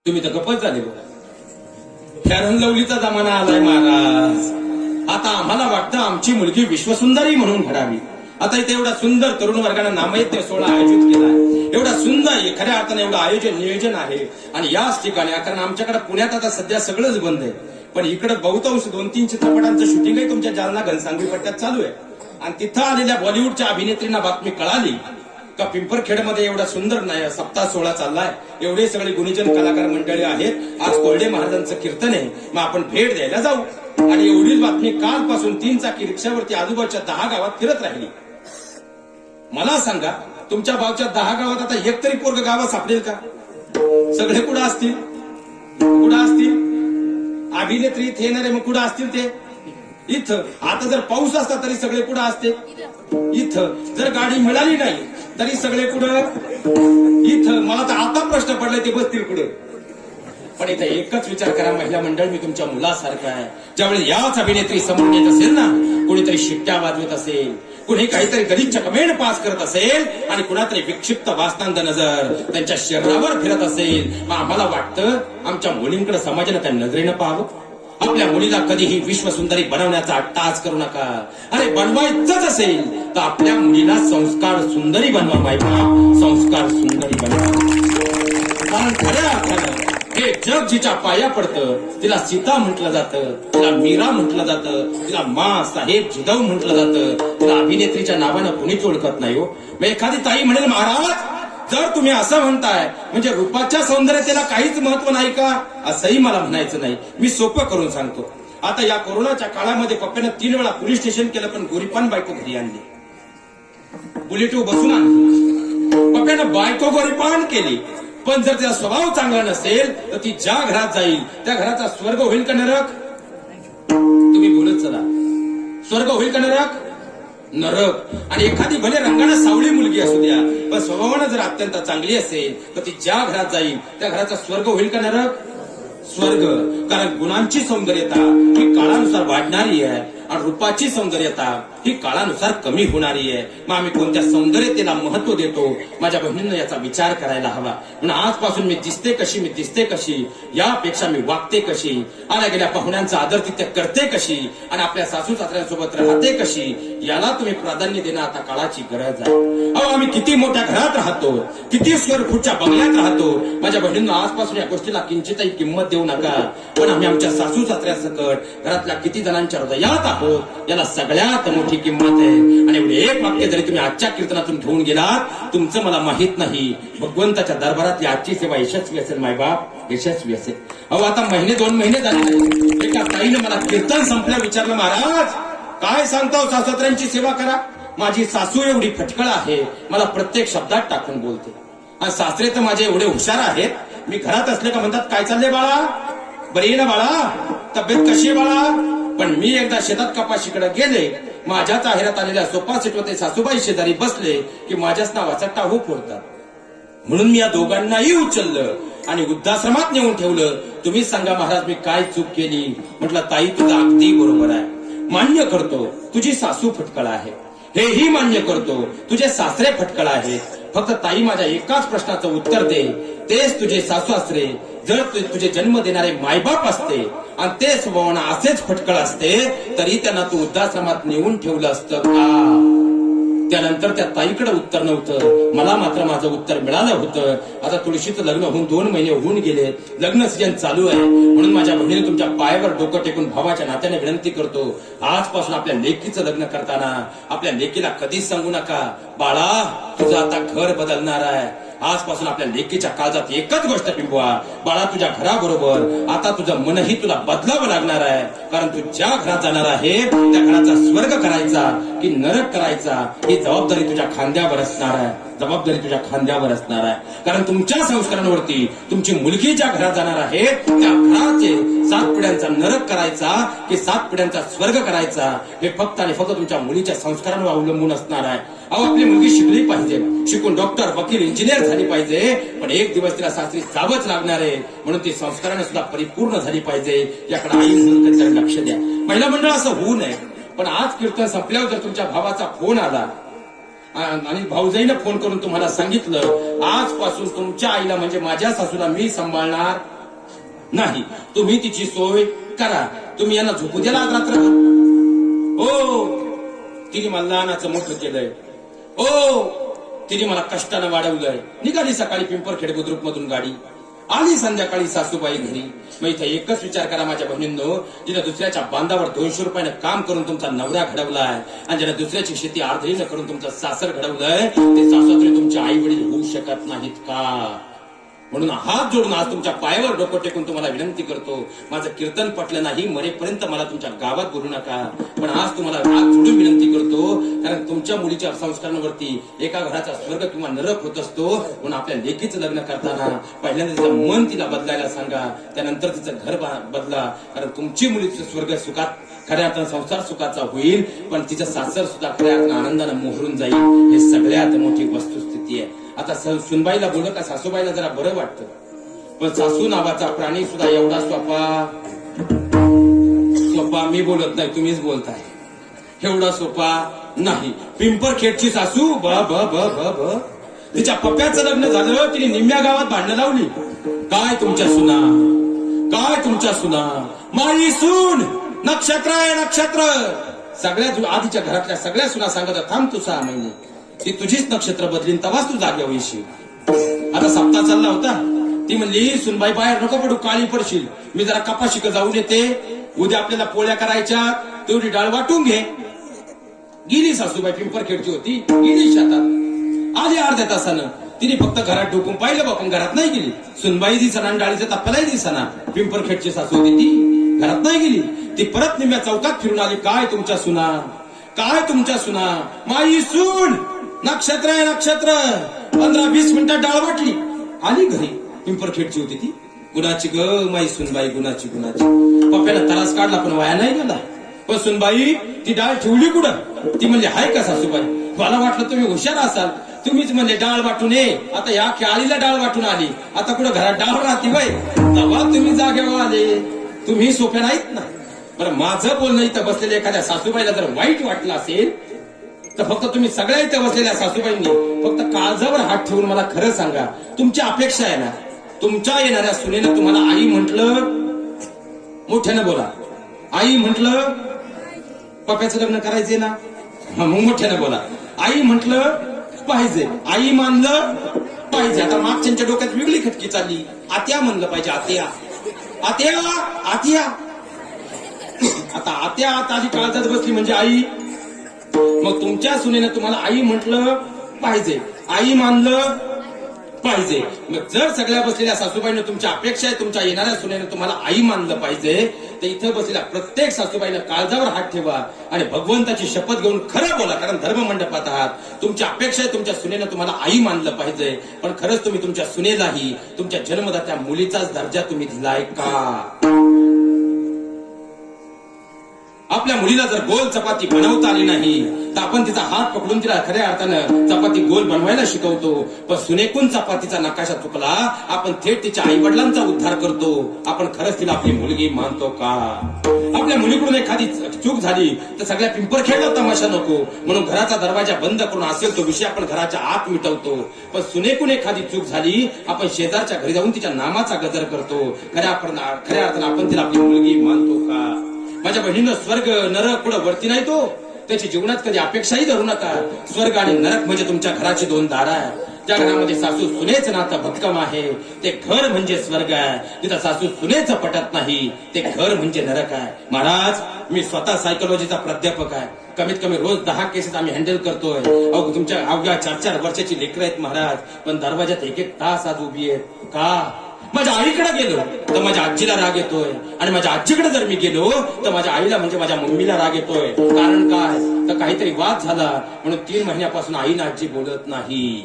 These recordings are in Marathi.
तुम्ही तर गप्पच झाले बघा. फॅरन लवलीचा जमाना आलाय महाराज. आता आम्हाला वाटतं आमची मुलगी विश्वसुंदरी म्हणून घडावी. आता इथे एवढा सुंदर तरुण वर्गानं नामयज्ञ सोहळा आयोजित केलाय. एवढा सुंदर खऱ्या अर्थाने एवढं नियोजन आहे. आणि याच ठिकाणी कारण आमच्याकडे पुण्यात आता सध्या सगळंच बंद आहे, पण इकडे बहुतांश 2-3 चित्रपटांचं शूटिंगही तुमच्या जालना घनसांगवी पट्ट्यात चालू आहे. आणि तिथं आलेल्या बॉलिवूडच्या अभिनेत्रींना बातमी कळाली का पिंपरखेडमध्ये एवढा सुंदर सप्ताह सोहळा चाललाय, एवढे सगळे गुणीजन कलाकार मंडळी आहेत, आज कोरडे महाराजांचं कीर्तन आहे, मग आपण भेट द्यायला जाऊ. आणि एवढीच बातमी कालपासून 3 चाकी रिक्षावरती आजूबाजूच्या 10 गावात फिरत राहिली. मला सांगा तुमच्या गावच्या 10 गावात आता एक तरी पोरग गावात सापडेल का? सगळे कुठं असतील? कुठं असतील? अभिनेत्री इथे येणारे मग कुठं असतील ते? इथं. आता जर पाऊस असता तरी सगळे कुठं असते? इथं. जर गाडी मिळाली नाही तरी सगळे कुठं? इथं. मला तर आता प्रश्न पडलाय ते बसतील कुठं? पण इथं एकच विचार करा महिला मंडळ, मी तुमच्या मुलासारखं आहे. ज्यावेळी याच अभिनेत्री समोर येत असेल ना, कोणीतरी शिट्ट्या वाजवत असेल, कुणी काहीतरी गलिच्छ कमेंट पास करत असेल आणि कुणातरी विक्षिप्त वासनांद नजर त्यांच्या शरीरावर फिरत असेल, मग आम्हाला वाटतं आमच्या मुलींकडे समाजाने त्या नजरेनं पाहावं. आपल्या मुलीला कधीही विश्वसुंदरी बनवण्याचा अट्टास करू नका. अरे बनवायचंच असेल तर आपल्या मुलीला संस्कार सुंदरी बनवा माहिती. संस्कार सुंदरी बनवा. कारण खऱ्या अर्थानं हे जग जिच्या पाया पडतं तिला सीता म्हटलं जातं, तिला मीरा म्हटलं जातं, तिला मा साहेब जिजाऊ म्हटलं जातं. तिला अभिनेत्रीच्या नावानं कुणीच ओळखत नाही हो. मग एखादी ताई म्हणेल महाराज जर तुम्ही असं म्हणताय म्हणजे रूपाच्या सौंदर्यतेला काहीच महत्व नाही का? असंही मला म्हणायचं नाही. मी सोपं करून सांगतो. आता या कोरोनाच्या काळामध्ये पप्प्यानं 3 वेळा पोलीस स्टेशन केलं, पण गोरीपान बायको घरी आणली, बुलेटवर बसून आणली. पप्प्यानं बायको गोरीपान केली, पण जर त्याचा स्वभाव चांगला नसेल तर ती ज्या घरात जाईल त्या घराचा स्वर्ग होईल का नरक? तुम्ही बोलत चला. स्वर्ग होईल का नरक? नरक. आणि एखादी भले रंगाने सावळी मुलगी असू द्या, पण स्वभावानं जर अत्यंत चांगली असेल तर ती ज्या घरात जाईल त्या घराचा स्वर्ग होईल का नरक? स्वर्ग. कारण गुणांची सौंदर्यता ही काळानुसार वाढणारी आहे आणि रूपाची सौंदर्यता ही काळानुसार कमी होणारी आहे. मग आम्ही कोणत्या सौंदर्यतेला महत्व देतो? माझ्या बहिणींना याचा विचार करायला हवा. म्हणून आजपासून मी दिसते कशी यापेक्षा मी वागते कशी, आल्या गेल्या पाहुण्यांचा आदरातिथ्य करते कशी आणि आपल्या सासू सासऱ्यांसोबत राहते कशी, याला तुम्ही प्राधान्य देणं आता काळाची गरज आहे. अहो आम्ही किती मोठ्या घरात राहतो, किती स्क्वेअर फूटच्या बंगल्यात राहतो. माझ्या बहिणींना आजपासून या गोष्टीला किंचितही किंमत देऊ नका. पण आम्ही आमच्या सासू सासऱ्यासकट घरातल्या किती जणांच्या हृदयात आहोत, याला सगळ्यात मोठी किंमत आहे. आणि एवढे एक वाक्य जरी तुम्ही आजच्या कीर्तनातून घेऊन गेलात, तुमचं मला माहित नाही भगवंताच्या दरबारातली आजची सेवा यशस्वी असेल मायबाप, यशस्वी असेल. अहो आता 1-2 महिने झाले एका ताईने मला कीर्तन संपल्या विचारलं, महाराज काय सांगता सासऱ्यांची सेवा करा. माझी सासू एवढी फटकळ आहे, मला प्रत्येक शब्दात टाकून बोलते. आणि सासरे तर माझे एवढे हुशार आहेत, मी घरात असले का म्हणतात काय चाललंय बाळा, बरी ना बाळा, तब्येत कशी आहे बाळा. पण मी एकदा शेतात कपाशीकडे गेले, माझ्याच आहेरात आलेल्या सोफा सीटवर ते सासूबाई शेजारी बसले की माझ्याच नावाचा टाहू फोडतात. म्हणून मी या दोघांनाही उचललं आणि वृद्धाश्रमात नेऊन ठेवलं. तुम्हीच सांगा महाराज मी काय चूक केली? म्हटलं ताई तुझं अगदी बरोबर आहे, मान्य करतो तुझी सासू फटकळ आहे, हेही मान्य करतो तुझे सासरे फटकळ आहेत. फक्त ताई माझ्या एकाच प्रश्नाचं उत्तर दे, तेच तुझे सासू सासरे जर तुझे जन्म देणारे मायबाप असते आणि ते स्वभावानं असेच फटकळ असते तरी त्यांना तू वृद्धाश्रमात नेऊन ठेवलं असतं का? त्यानंतर त्या ताईकडे उत्तर नव्हतं, मला मात्र माझं उत्तर मिळालं होतं. आता तुळशीचं लग्न होऊन 2 महिने होऊन गेले, लग्न सीजन चालू आहे. म्हणून माझ्या बहिणीने तुमच्या पायावर डोकं टेकून भावाच्या नात्याने विनंती करतो, आजपासून आपल्या लेकीचं लग्न करताना आपल्या लेकीला कधीच सांगू नका बाळा तुझं आता घर बदलणार आहे. आजपासून आपल्या लेकीच्या काळजात एकच गोष्ट पिंबवा, बाळा तुझ्या घराबरोबर आता तुझं मनही तुला बदलावं लागणार आहे. कारण तू ज्या घरात जाणार आहे त्या घराचा स्वर्ग करायचा की नरक करायचा ही जबाबदारी तुझ्या खांद्यावर असणार आहे, जबाबदारी तुझ्या खांद्यावर असणार आहे. कारण तुमच्या संस्कारांवरती तुमची मुलगी ज्या घरात जाणार आहे त्या घराचे 7 पिढ्यांचा नरक करायचा की 7 पिढ्यांचा स्वर्ग करायचा हे फक्त आणि फक्त तुमच्या मुलीच्या संस्कारांवर अवलंबून असणार आहे. अहो आपली मुलगी शिकली पाहिजे, शिकून डॉक्टर वकील इंजिनियर झाली पाहिजे, पण एक दिवस तिला सासरी जावंच लागणार आहे. म्हणून ती संस्काराने सुद्धा परिपूर्ण झाली पाहिजे. याकडे आई म्हणून कधीतरी लक्ष द्या. महिला मंडळ असं होऊ नये. पण आज कीर्तन संपल्यावर जर तुमच्या भावाचा फोन आला आणि भाऊजाईनं फोन करून तुम्हाला सांगितलं आजपासून तुमच्या आईला म्हणजे माझ्या सासूला मी सांभाळणार, नाही, तुम्ही तिची सोय करा. तुम्ही यांना झोपू द्याला आज रात्र. ओ तिने मला लहानाचं मोठं केलंय. ओ तिने मला कष्टानं वाढवलंय. निघाली सकाळी पिंपरखेड बुद्रुक मधून गाडी, आली संध्याकाळी सासूबाई घरी. मग इथं एकच विचार करा माझ्या बहिणींनो, जिने दुसऱ्याच्या बांधावर 200 रुपयानं काम करून तुमचा नवरा घडवलाय आणि ज्याने दुसऱ्याची शेती अर्धीनं करून तुमचं सासर घडवलंय, ते सासरे तुमचे आई वडील होऊ शकत नाहीत का? म्हणून हात जोडून आज तुमच्या पायावर डोकं टेकून तुम्हाला विनंती करतो, माझं कीर्तन पटलं नाही, मरेपर्यंत मला तुमच्या गावात बोलू नका. पण आज तुम्हाला हात जोडून विनंती करतो, कारण तुमच्या मुलीच्या संस्कारांवरती एका घराचा स्वर्ग किंवा नरक होत असतो. म्हणून आपल्या लेकीचं लग्न करताना पहिल्यांदा तिचं मन तिला बदलायला सांगा, त्यानंतर तिचं घर बदला. कारण तुमची मुलीचं स्वर्ग सुखात खऱ्या अर्थानं संसार सुखाचा होईल, पण तिचं सासर सुद्धा खऱ्या अर्थानं आनंदानं मोहरून जाईल. हे सगळ्यात मोठी वस्तुस्थिती आहे. आता सुनबाईला बोललं का सासूबाईला जरा बरं वाटतं, पण सासू नावाचा प्राणी सुद्धा एवढा सोपा मी बोलत नाही, तुम्हीच बोलताय, एवढा सोपा नाही. पिंपरखेडची सासू ब ब ब ब ब तिच्या पप्प्याचं लग्न झालं, तिने निम्म्या गावात भांडणं लावली. काय तुमच्या सुना, काय तुमच्या सुना, माई सून नक्षत्र आहे नक्षत्र. सगळ्या आधीच्या घरातल्या सगळ्या सुना सांगत थांब तू 6 महिने, ती तुझीच नक्षत्र बदलीन तेव्हाच तू जाग्या होईशी. आता सप्ताह चालला होता, ती म्हणली सुनबाई बाहेर नको पडू, काळी पडशील, मी जरा कपाशीक जाऊन येते, उद्या आपल्याला पोळ्या करायच्या, तेवढी डाळ वाटून घे. गेली सासूबाई, पिंपरखेडची होती, गेली शेतात. आली अर्ध्या तासानं, तिने फक्त घरात डोकून पाहिलं बा, पण घरात नाही गेली. सुनबाई दिसना आणि डाळीच्या तप्प्यालाही दिसना. पिंपरखेडची सासू होती ती, घरात नाही गेली. ती परत निम्या चौकात फिरून आली. काय तुमच्या सुना, काय तुमच्या सुना, माई सून नक्षत्र आहे नक्षत्र. 15-20 मिनिटात डाळ वाटली, आली घरी. पिंपरखेडची होती ती. गुणाची ग माई सुनबाई, गुणाची गुणाची. पप्प्याला त्रास काढला पण वाया नाही गेला. पण सुनबाई ती डाळ ठेवली कुठं? ती म्हणली हाय का सासूबाई? मला वाटलं तुम्ही हुशार असाल, तुम्हीच म्हणले डाळ वाटून ये. आता या खेळीला डाळ वाटून आली, आता कुठं घरात डाळ राहते बाई? तेव्हा तुम्ही जागेवर आले. तुम्ही सोप्या नाहीत ना. बरं, माझं बोलणं इथं बसलेल्या एखाद्या सासूबाईला जर वाईट वाटलं असेल तर फक्त तुम्ही सगळ्या इथं बसलेल्या सासूबाईंनी फक्त काळजावर हात ठेवून मला खरं सांगा, तुमची अपेक्षा आहे ना, तुमच्या येणाऱ्या सुनेनं तुम्हाला आई म्हटलं, मोठ्यानं बोला, आई म्हटलं, पप्प्याचं लग्न करायचंय ना, मग मोठ्यानं बोला, आई म्हटलं पाहिजे, आई मानलं पाहिजे. आता मागच्यांच्या डोक्यात वेगळी खटकी चालली, आत्या म्हणलं पाहिजे, आत्या आत्या आत्या. आता आत्या आता आधी काळजात बसली म्हणजे आई. मग तुमच्या सुनेनं तुम्हाला आई म्हटलं पाहिजे, आई मानलं पाहिजे. मग जर सगळ्या बसलेल्या सासूबाईनं तुमच्या अपेक्षा आहे, तुमच्या येणाऱ्या सुनेनं तुम्हाला आई मानलं पाहिजे, तर इथं बसलेल्या प्रत्येक सासूबाईनं काळजावर हात ठेवा आणि भगवंताची शपथ घेऊन खरं बोला. कारण धर्म मंडपात आहात, तुमची अपेक्षा आहे तुमच्या सुनेनं तुम्हाला आई मानलं पाहिजे, पण खरंच तुम्ही तुमच्या सुनेलाही तुमच्या जन्मदात्या मुलीचाच दर्जा तुम्ही दिलाय का? आपल्या मुलीला जर गोल चपाती बनवता आली नाही तर आपण तिचा हात पकडून तिला खऱ्या अर्थानं चपाती गोल बनवायला शिकवतो. पण सुनेकून चपातीचा नकाशा चुकला, आपण थेट तिच्या आई वडिलांचा उद्धार करतो. आपण खरंच तिला आपली मुलगी मानतो का? आपल्या मुलीकडून एखादी चूक झाली तर सगळ्या पिंपरखेडला तमाशा नको, म्हणून घराचा दरवाजा बंद करून असेल तो विषय आपण घराच्या आत मिटवतो. पण सुनेकून एखादी चूक झाली, आपण शेजारच्या घरी जाऊन तिच्या नामाचा गजर करतो. खऱ्या अर्थानं आपण तिला आपली मुलगी मानतो का? माझ्या बहिणीनं स्वर्ग नरक पुढे वरती नाही तो, त्याची जीवनात कधी अपेक्षाही धरू नका. स्वर्ग आणि नरक म्हणजे तुमच्या घराची 2 दारं आहे. ज्या घरामध्ये सासू सुनेच नातं भक्कम आहे ते घर म्हणजे स्वर्ग आहे. तिथं सासू सुनेच पटत नाही ते घर म्हणजे नरक आहे. महाराज, मी स्वतः सायकोलॉजीचा प्राध्यापक आहे. कमीत कमी रोज 10 केसेस आम्ही हँडल करतोय. अहो, तुमच्या अवघ्या 4-4 वर्षाची लेकरं आहेत महाराज, पण दरवाजात 1-1 तास आज उभी आहेत का? माझ्या आईकडे गेलो तर माझ्या आजीला राग येतोय, आणि माझ्या आजीकडे जर मी गेलो तर माझ्या आईला म्हणजे माझ्या मम्मीला राग येतोय. कारण काय? तर काहीतरी वाद झाला म्हणून 3 महिन्यापासून आई ना आजी बोलत नाही.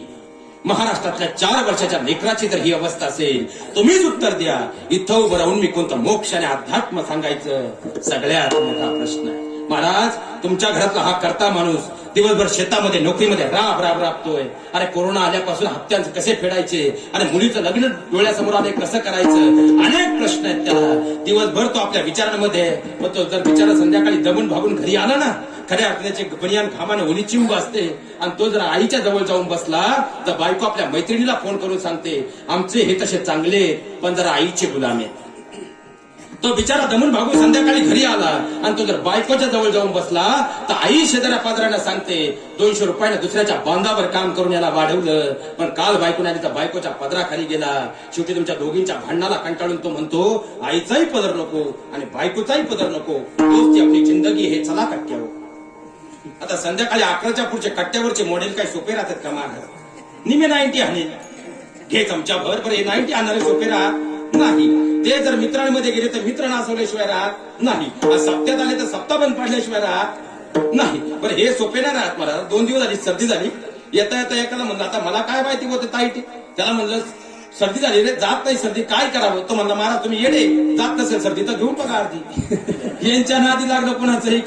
महाराष्ट्रातल्या 4 वर्षाच्या लेकराची जर ही अवस्था असेल, तुम्हीच उत्तर द्या. इथं उभं राहून मी कोणतं मोक्ष आणि अध्यात्म सांगायचं? सगळ्यात मोठा प्रश्न आहे. महाराज, तुमच्या घरातला हा करता माणूस दिवसभर शेतामध्ये नोकरीमध्ये राबतोय. अरे, कोरोना आल्यापासून हप्त्यांचे कसे फेडायचे, आणि मुलीचं लग्न डोळ्यासमोर आले कसं करायचं, अनेक प्रश्न आहेत त्याला. दिवसभर तो आपल्या विचारांमध्ये, मग तो जर विचार संध्याकाळी दमून भागून घरी आला ना, खऱ्या अर्थाचे बनियान घामाने ओली चिंब असते, आणि तो जर आईच्या जवळ जाऊन बसला तर बायको आपल्या मैत्रिणीला फोन करून सांगते, आमचे हे तसे चांगले पण जरा आईचे गुलाम आहेत. तो बिचारा दमून भागून संध्याकाळी घरी आला आणि तो जर बायकोच्या जवळ जाऊन बसला तर आई शेजाऱ्या पादरांना सांगते 200 रुपयाने दुसऱ्याच्या बांधावर काम करून याला वाढवलं, पण काल बायकोने आली तर बायकोच्या पदराखाली गेला. शेवटी तुमच्या दोघींच्या भांडणाला कंटाळून तो म्हणतो आईचाही पदर नको आणि बायकोचाही पदर नको, तोच ती आपली जिंदगी हे चला कट्ट्यावर. आता संध्याकाळी 11च्या पुढचे कट्ट्यावरचे मॉडेल काही सोपे राहतात का माग निमे 90 हाणे घे चमच्या भर बरं हे 90 आणणारे सोपे राहत नाही. ते जर मित्रांमध्ये गेले तर मित्र नाचवल्याशिवाय राहत नाही, सप्त्यात आले तर सप्ताह बंद पाडल्याशिवाय राहत नाही. बरं हे सोपे नाही राहत मला. 2 दिवस झाली सर्दी झाली, येता येता एखादा म्हणलं आता मला काय माहिती होतं ताईट, त्याला म्हणलं सर्दी झाली रे, जात नाही सर्दी, काय करावं. तो म्हणला महाराज तुम्ही येडे, जात नसेल सर्दी तर घेऊन बघा अर्धी. यांच्या नादी लागलं कुणाचंही